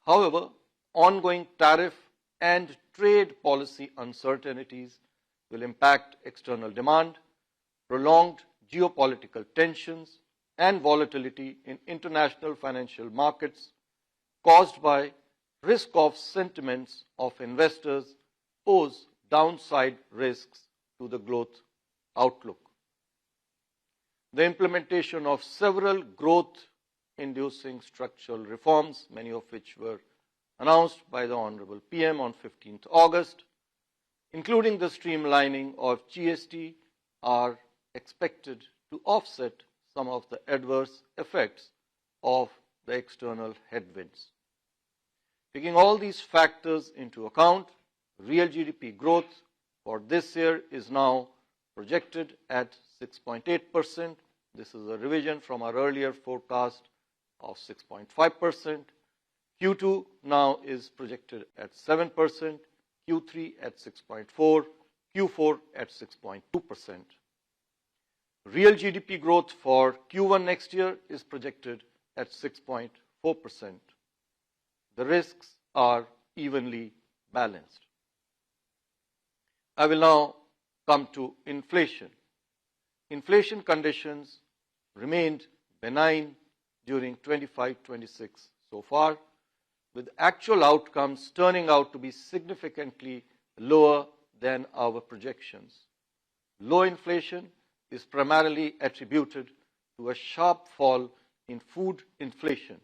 However, ongoing tariff and trade policy uncertainties will impact external demand. Prolonged geopolitical tensions and volatility in international financial markets caused by risk-off sentiments of investors pose downside risks to the growth outlook. The implementation of several growth-inducing structural reforms, many of which were announced by the Honorable PM on 15th August, including the streamlining of GST, are expected to offset some of the adverse effects of the external headwinds. Taking all these factors into account, real GDP growth for this year is now projected at 6.8%. This is a revision from our earlier forecast of 6.5%. Q2 now is projected at 7%, Q3 at 6.4%, Q4 at 6.2%. Real GDP growth for Q1 next year is projected at 6.4%. The risks are evenly balanced. I will now come to inflation. Inflation conditions remained benign during 25-26 so far, with actual outcomes turning out to be significantly lower than our projections. Low inflation is primarily attributed to a sharp fall in food inflation,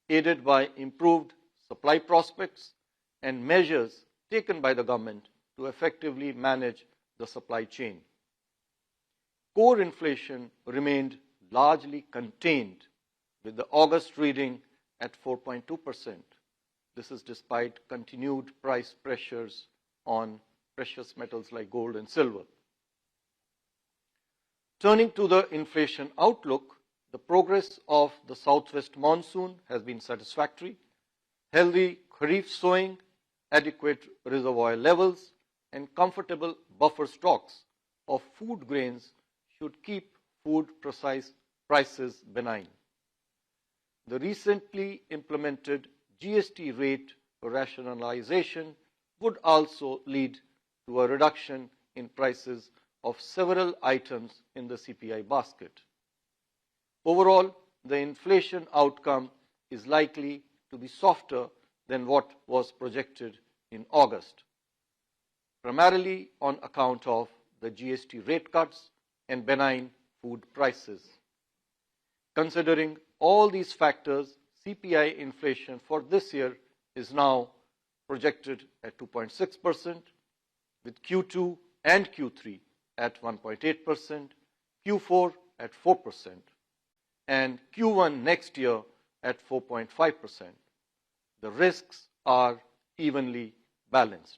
aided by improved supply prospects and measures taken by the government to effectively manage the supply chain. Core inflation remained largely contained, with the August reading at 4.2%. This is despite continued price pressures on precious metals like gold and silver. Turning to the inflation outlook, the progress of the southwest monsoon has been satisfactory. Healthy kharif sowing, adequate reservoir levels, and comfortable buffer stocks of food grains should keep food prices benign. The recently implemented GST rate rationalization would also lead to a reduction in prices of several items in the CPI basket. Overall, the inflation outcome is likely to be softer than what was projected in August, primarily on account of the GST rate cuts and benign food prices. Considering all these factors, CPI inflation for this year is now projected at 2.6%, with Q2 and Q3 at 1.8%, Q4 at 4%, and Q1 next year at 4.5%. The risks are evenly balanced.